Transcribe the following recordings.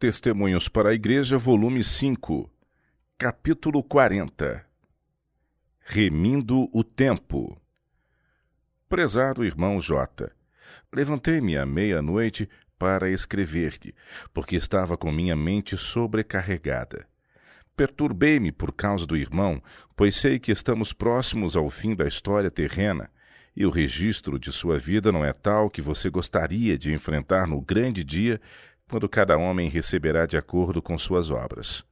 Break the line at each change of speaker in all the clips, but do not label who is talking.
Testemunhos para a Igreja, volume 5, capítulo 40. Remindo o tempo. Prezado irmão J., levantei-me à meia-noite para escrever-lhe, porque estava com minha mente sobrecarregada. Perturbei-me por causa do irmão, pois sei que estamos próximos ao fim da história terrena, e o registro de sua vida não é tal que você gostaria de enfrentar no grande dia, quando cada homem receberá de acordo com suas obras.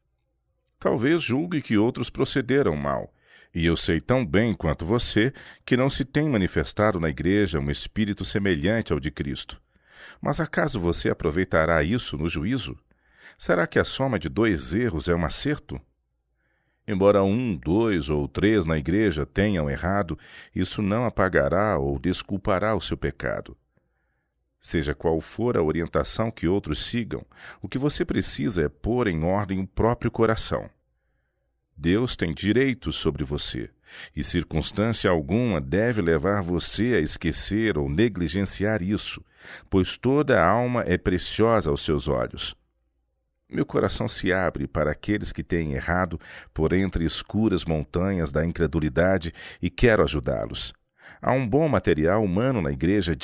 Talvez julgue que outros procederam mal, e eu sei tão bem quanto você que não se tem manifestado na igreja um espírito semelhante ao de Cristo. Mas acaso você aproveitará isso no juízo? Será que a soma de 2 erros é um acerto? Embora 1, 2 ou 3 na igreja tenham errado, isso não apagará ou desculpará o seu pecado. Seja qual for a orientação que outros sigam, o que você precisa é pôr em ordem o próprio coração. Deus tem direitos sobre você, e circunstância alguma deve levar você a esquecer ou negligenciar isso, pois toda a alma é preciosa aos seus olhos. Meu coração se abre para aqueles que têm errado por entre escuras montanhas da incredulidade e quero ajudá-los. Há um bom material humano na igreja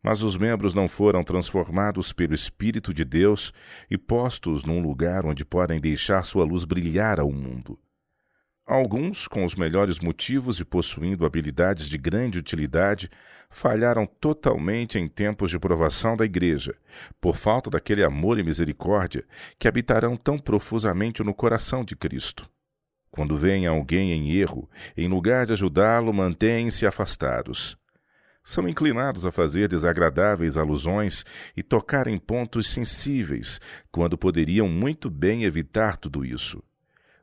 mas os membros não foram transformados pelo Espírito de Deus e postos num lugar onde podem deixar sua luz brilhar ao mundo. Alguns, com os melhores motivos e possuindo habilidades de grande utilidade, falharam totalmente em tempos de provação da igreja, por falta daquele amor e misericórdia que habitarão tão profusamente no coração de Cristo. Quando vem alguém em erro, em lugar de ajudá-lo, mantêm-se afastados. São inclinados a fazer desagradáveis alusões e tocar em pontos sensíveis, quando poderiam muito bem evitar tudo isso.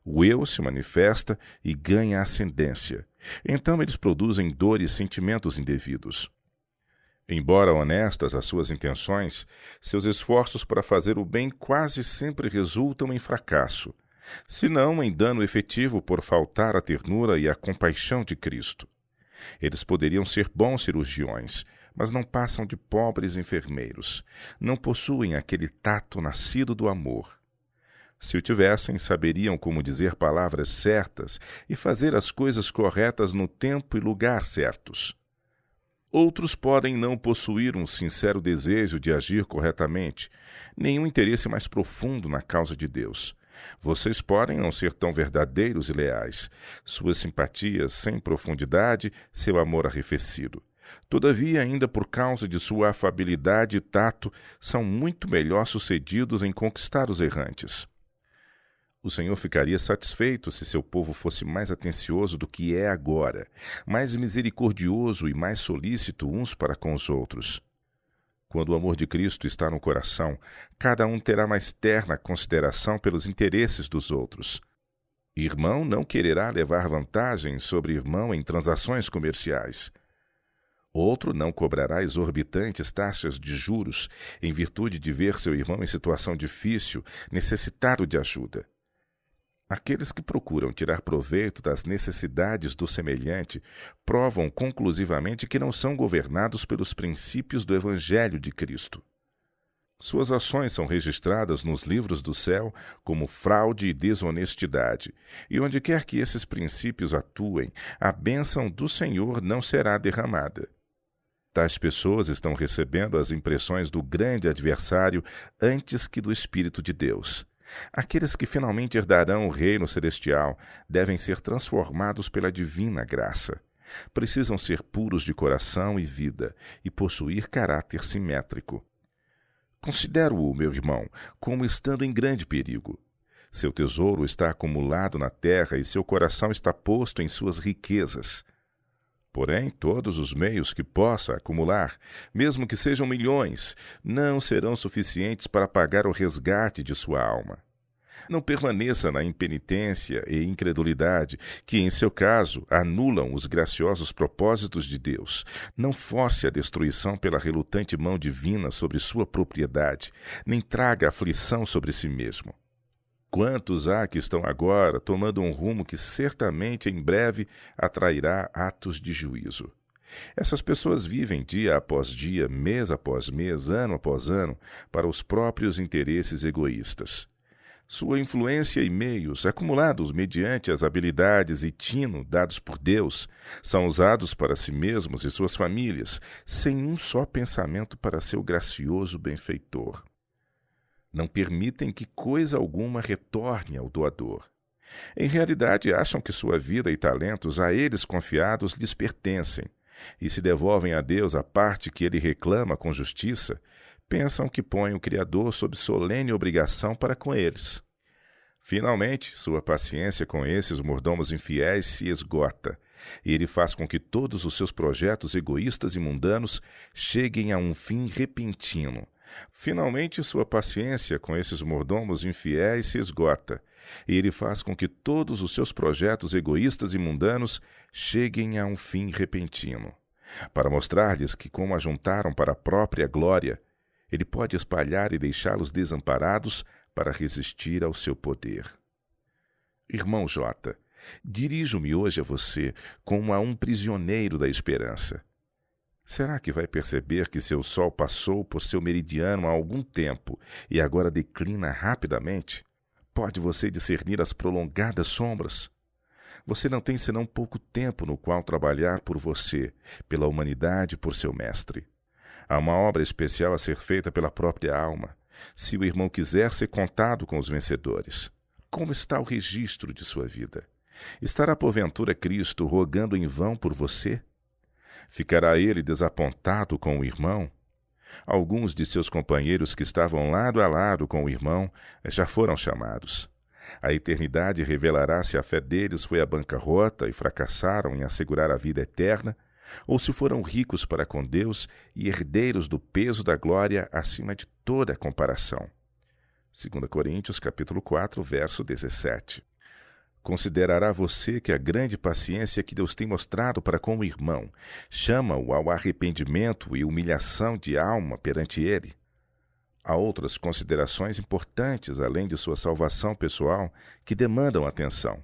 O eu se manifesta e ganha ascendência. Então eles produzem dor e sentimentos indevidos. Embora honestas as suas intenções, seus esforços para fazer o bem quase sempre resultam em fracasso, se não em dano efetivo por faltar a ternura e a compaixão de Cristo. Eles poderiam ser bons cirurgiões, mas não passam de pobres enfermeiros. Não possuem aquele tato nascido do amor. Se o tivessem, saberiam como dizer palavras certas e fazer as coisas corretas no tempo e lugar certos. Outros podem não possuir um sincero desejo de agir corretamente, nenhum interesse mais profundo na causa de Deus. Vocês podem não ser tão verdadeiros e leais, suas simpatias sem profundidade, seu amor arrefecido. Todavia, ainda por causa de sua afabilidade e tato, são muito melhor sucedidos em conquistar os errantes. O Senhor ficaria satisfeito se seu povo fosse mais atencioso do que é agora, mais misericordioso e mais solícito uns para com os outros. Quando o amor de Cristo está no coração, cada um terá mais terna consideração pelos interesses dos outros. Irmão não quererá levar vantagem sobre irmão em transações comerciais. Outro não cobrará exorbitantes taxas de juros em virtude de ver seu irmão em situação difícil, necessitado de ajuda. Aqueles que procuram tirar proveito das necessidades do semelhante provam conclusivamente que não são governados pelos princípios do Evangelho de Cristo. Suas ações são registradas nos livros do céu como fraude e desonestidade, e onde quer que esses princípios atuem, a bênção do Senhor não será derramada. Tais pessoas estão recebendo as impressões do grande adversário antes que do Espírito de Deus. Aqueles que finalmente herdarão o reino celestial devem ser transformados pela divina graça. Precisam ser puros de coração e vida e possuir caráter simétrico. Considero-o, meu irmão, como estando em grande perigo. Seu tesouro está acumulado na terra e seu coração está posto em suas riquezas. Porém, todos os meios que possa acumular, mesmo que sejam milhões, não serão suficientes para pagar o resgate de sua alma. Não permaneça na impenitência e incredulidade, que, em seu caso, anulam os graciosos propósitos de Deus. Não force a destruição pela relutante mão divina sobre sua propriedade, nem traga aflição sobre si mesmo. Quantos há que estão agora tomando um rumo que certamente em breve atrairá atos de juízo? Essas pessoas vivem dia após dia, mês após mês, ano após ano, para os próprios interesses egoístas. Sua influência e meios, acumulados mediante as habilidades e tino dados por Deus, são usados para si mesmos e suas famílias, sem um só pensamento para seu gracioso benfeitor. Não permitem que coisa alguma retorne ao doador. Em realidade, acham que sua vida e talentos a eles confiados lhes pertencem, e se devolvem a Deus a parte que ele reclama com justiça, pensam que põem o Criador sob solene obrigação para com eles. Finalmente, sua paciência com esses mordomos infiéis se esgota, e ele faz com que todos os seus projetos egoístas e mundanos cheguem a um fim repentino. Finalmente, sua paciência com esses mordomos infiéis se esgota, e ele faz com que todos os seus projetos egoístas e mundanos cheguem a um fim repentino, para mostrar-lhes que, como ajuntaram para a própria glória, ele pode espalhar e deixá-los desamparados para resistir ao seu poder. Irmão J., dirijo-me hoje a você como a um prisioneiro da esperança. Será que vai perceber que seu sol passou por seu meridiano há algum tempo e agora declina rapidamente? Pode você discernir as prolongadas sombras? Você não tem senão pouco tempo no qual trabalhar por você, pela humanidade, por seu mestre. Há uma obra especial a ser feita pela própria alma, se o irmão quiser ser contado com os vencedores. Como está o registro de sua vida? Estará porventura Cristo rogando em vão por você? Ficará ele desapontado com o irmão? Alguns de seus companheiros que estavam lado a lado com o irmão já foram chamados. A eternidade revelará se a fé deles foi à bancarrota e fracassaram em assegurar a vida eterna, ou se foram ricos para com Deus e herdeiros do peso da glória acima de toda comparação. 2 Coríntios, capítulo 4, verso 17. Considerará você que a grande paciência que Deus tem mostrado para com o irmão chama-o ao arrependimento e humilhação de alma perante ele? Há outras considerações importantes, além de sua salvação pessoal, que demandam atenção.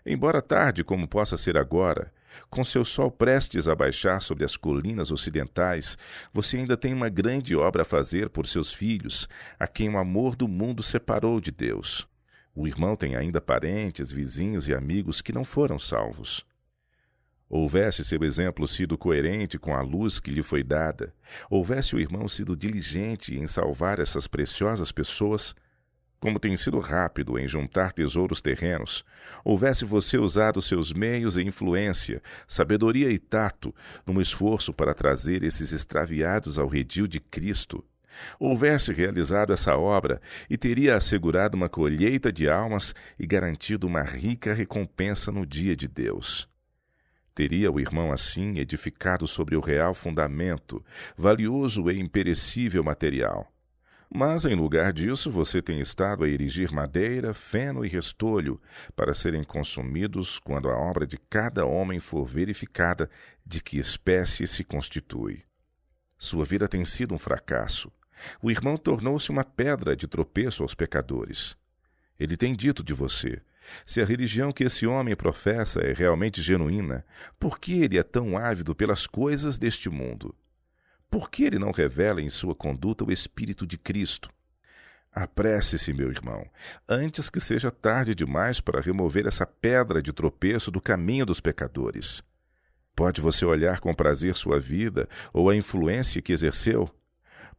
Embora tarde como possa ser agora, com seu sol prestes a baixar sobre as colinas ocidentais, você ainda tem uma grande obra a fazer por seus filhos, a quem o amor do mundo separou de Deus. O irmão tem ainda parentes, vizinhos e amigos que não foram salvos. Houvesse seu exemplo sido coerente com a luz que lhe foi dada, houvesse o irmão sido diligente em salvar essas preciosas pessoas, como tem sido rápido em juntar tesouros terrenos, houvesse você usado seus meios e influência, sabedoria e tato, num esforço para trazer esses extraviados ao redil de Cristo, houvesse realizado essa obra e teria assegurado uma colheita de almas e garantido uma rica recompensa no dia de Deus. Teria o irmão assim edificado sobre o real fundamento, valioso e imperecível material. Mas, em lugar disso, você tem estado a erigir madeira, feno e restolho para serem consumidos quando a obra de cada homem for verificada de que espécie se constitui. Sua vida tem sido um fracasso. O irmão tornou-se uma pedra de tropeço aos pecadores. Ele tem dito de você: se a religião que esse homem professa é realmente genuína, por que ele é tão ávido pelas coisas deste mundo? Por que ele não revela em sua conduta o Espírito de Cristo? Apresse-se, meu irmão, antes que seja tarde demais para remover essa pedra de tropeço do caminho dos pecadores. Pode você olhar com prazer sua vida ou a influência que exerceu?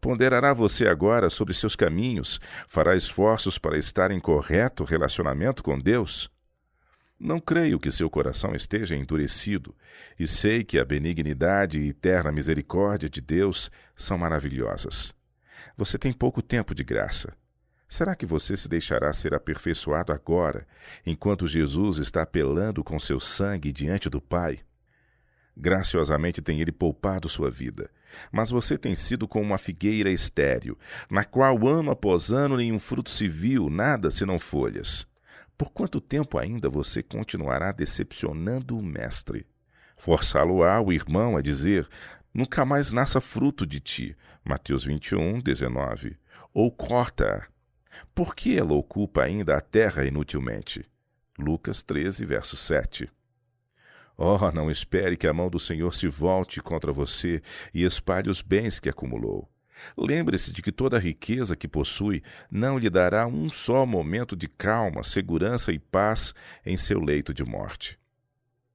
Ponderará você agora sobre seus caminhos, fará esforços para estar em correto relacionamento com Deus? Não creio que seu coração esteja endurecido, e sei que a benignidade e eterna misericórdia de Deus são maravilhosas. Você tem pouco tempo de graça. Será que você se deixará ser aperfeiçoado agora, enquanto Jesus está apelando com seu sangue diante do Pai? Graciosamente tem ele poupado sua vida, mas você tem sido como uma figueira estéril, na qual ano após ano nenhum fruto se viu, nada senão folhas. Por quanto tempo ainda você continuará decepcionando o Mestre? Forçá-lo-á o irmão a dizer: nunca mais nasça fruto de ti, Mateus 21, 19, ou corta-a. Por que ela ocupa ainda a terra inutilmente? Lucas 13, verso 7. Oh, não espere que a mão do Senhor se volte contra você e espalhe os bens que acumulou. Lembre-se de que toda a riqueza que possui não lhe dará um só momento de calma, segurança e paz em seu leito de morte.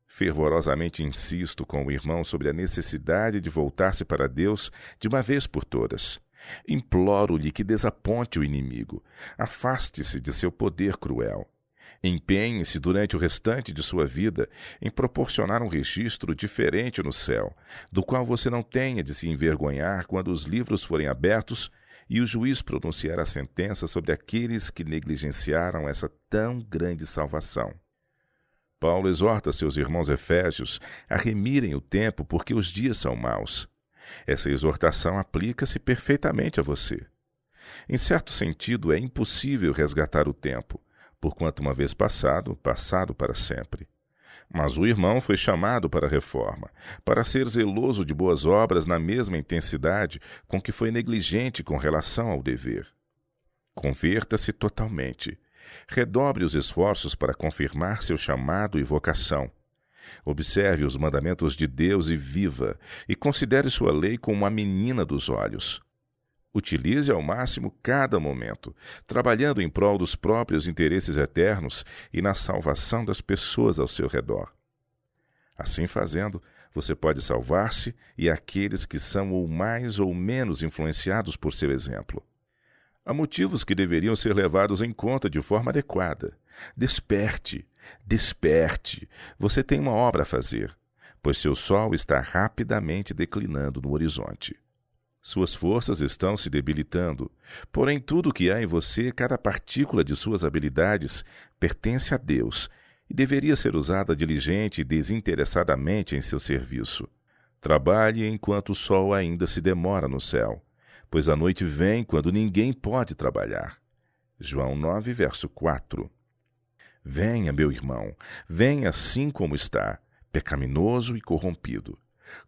Fervorosamente insisto com o irmão sobre a necessidade de voltar-se para Deus de uma vez por todas. Imploro-lhe que desaponte o inimigo, afaste-se de seu poder cruel. Empenhe-se durante o restante de sua vida em proporcionar um registro diferente no céu, do qual você não tenha de se envergonhar quando os livros forem abertos e o juiz pronunciar a sentença sobre aqueles que negligenciaram essa tão grande salvação. Paulo exorta seus irmãos efésios a remirem o tempo porque os dias são maus. Essa exortação aplica-se perfeitamente a você. Em certo sentido, é impossível resgatar o tempo, porquanto uma vez passado, passado para sempre. Mas o irmão foi chamado para a reforma, para ser zeloso de boas obras na mesma intensidade com que foi negligente com relação ao dever. Converta-se totalmente. Redobre os esforços para confirmar seu chamado e vocação. Observe os mandamentos de Deus e viva, e considere sua lei como uma menina dos olhos. Utilize ao máximo cada momento, trabalhando em prol dos próprios interesses eternos e na salvação das pessoas ao seu redor. Assim fazendo, você pode salvar-se e aqueles que são ou mais ou menos influenciados por seu exemplo. Há motivos que deveriam ser levados em conta de forma adequada. Desperte, desperte. Você tem uma obra a fazer, pois seu sol está rapidamente declinando no horizonte. Suas forças estão se debilitando, porém tudo o que há em você, cada partícula de suas habilidades, pertence a Deus e deveria ser usada diligente e desinteressadamente em seu serviço. Trabalhe enquanto o sol ainda se demora no céu, pois a noite vem quando ninguém pode trabalhar. João 9, verso 4. Venha, meu irmão, venha assim como está, pecaminoso e corrompido.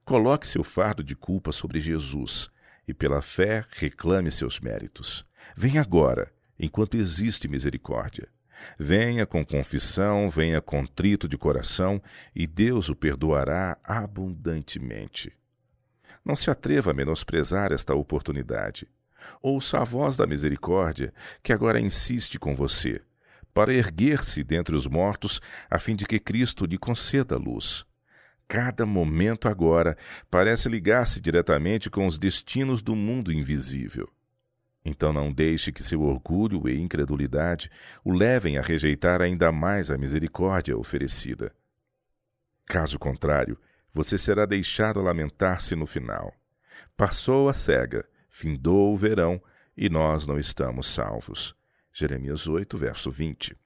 Coloque seu fardo de culpa sobre Jesus e, pela fé, reclame seus méritos. Venha agora, enquanto existe misericórdia. Venha com confissão, venha contrito de coração, e Deus o perdoará abundantemente. Não se atreva a menosprezar esta oportunidade. Ouça a voz da misericórdia, que agora insiste com você, para erguer-se dentre os mortos, a fim de que Cristo lhe conceda luz. Cada momento agora parece ligar-se diretamente com os destinos do mundo invisível. Então não deixe que seu orgulho e incredulidade o levem a rejeitar ainda mais a misericórdia oferecida. Caso contrário, você será deixado a lamentar-se no final. Passou a cega, findou o verão, e nós não estamos salvos. Jeremias 8, verso 20.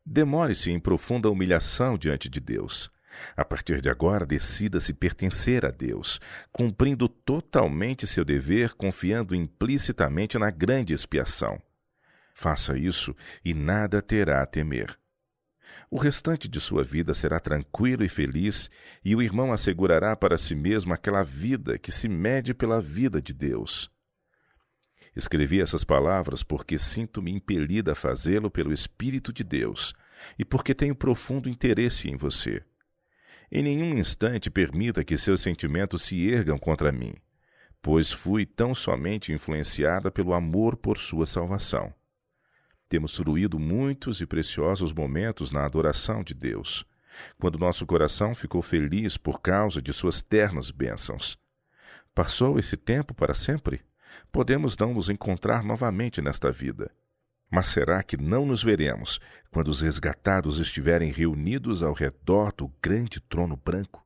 Demore-se em profunda humilhação diante de Deus. A partir de agora, decida-se pertencer a Deus, cumprindo totalmente seu dever, confiando implicitamente na grande expiação. Faça isso e nada terá a temer. O restante de sua vida será tranquilo e feliz, e o irmão assegurará para si mesmo aquela vida que se mede pela vida de Deus. Escrevi essas palavras porque sinto-me impelida a fazê-lo pelo Espírito de Deus e porque tenho profundo interesse em você. Em nenhum instante permita que seus sentimentos se ergam contra mim, pois fui tão somente influenciada pelo amor por sua salvação. Temos fruído muitos e preciosos momentos na adoração de Deus, quando nosso coração ficou feliz por causa de suas ternas bênçãos. Passou esse tempo para sempre? Podemos não nos encontrar novamente nesta vida. Mas será que não nos veremos quando os resgatados estiverem reunidos ao redor do grande trono branco?